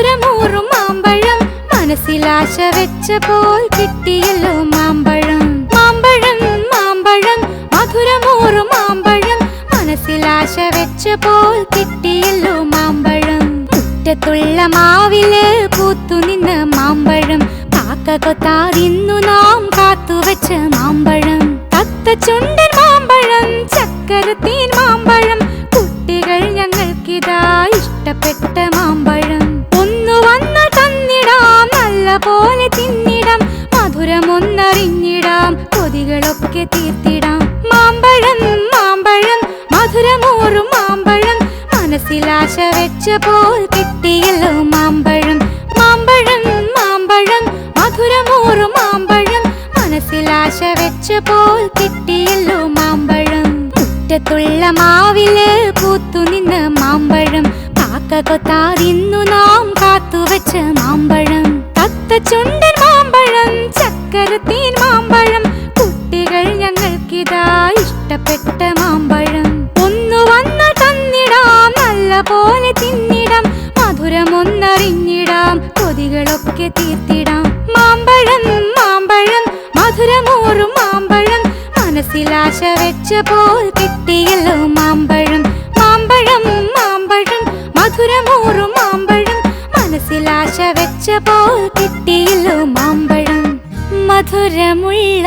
മധുരമൂറും മാമ്പഴം മനസ്സിലാശ വെച്ചപ്പോൾ കിട്ടിയല്ലോ മാമ്പഴം. മാമ്പഴം മാമ്പഴം മധുരമൂറും മാമ്പഴം മനസ്സിലാശ വെച്ചപ്പോൾ കിട്ടിയല്ലോ മാമ്പഴം. മുറ്റത്തുള്ള മാവില് പൂത്തുനിന്ന മാമ്പഴം കാക്ക കൊത്താതിന്നു നാം കാത്തുവെച്ച മാമ്പഴം. തത്തച്ചുണ്ടൻ മാമ്പഴം ചക്കരത്തീൻ മാമ്പഴം കുട്ടികൾ ഞങ്ങൾക്കിതാ ഇഷ്ടപ്പെട്ട മാമ്പഴം. ഒന്നു വന്ന് തന്നിടാം നല്ല പോലെ തിന്നിടാം മധുരമൊന്നറിഞ്ഞിടാം കൊതികളൊക്കെ തീർത്തിടാം. മാമ്പഴം മാമ്പഴം മധുരമൂറും മാമ്പഴം മനസ്സിലാശ വെച്ചപ്പോൾ കിട്ടിയല്ലോ മാമ്പഴം. മാമ്പഴം മാമ്പഴം മധുരമൂറും മാമ്പഴം മനസ്സിലാശ വെച്ചപ്പോൾ കിട്ടിയല്ലോ മാമ്പഴം. മുറ്റത്തുള്ള മാവില് പൂത്തുനിന്ന മാമ്പഴം കാക്ക കൊത്താതിന്നു നാം കാത്തുവെച്ച മാമ്പഴം. തത്തച്ചുണ്ടൻ മാമ്പഴം ചക്കരത്തീൻ മാമ്പഴം കുട്ടികൾ ഞങ്ങൾക്കിതാ ഇഷ്ടപ്പെട്ട മാമ്പഴം. ഒന്നു വന്ന് തന്നിടാം നല്ല പോലെ തിന്നിടാം മധുരമൊന്നറിഞ്ഞിടാം കൊതികളൊക്കെ തീർത്തിടാം. മാമ്പഴം മാമ്പഴം മധുരമൂറും മാമ്പഴം മനസ്സിലാശ വെച്ചപ്പോൾ കിട്ടിയല്ലോ മാമ്പഴം. മാമ്പഴം മാമ്പഴം മധുരമൂറും മാമ്പഴം മനസ്സിലാശ വെച്ചപ്പോൾ കിട്ടിയല്ലോ മാമ്പഴം. മധുരമുള്ള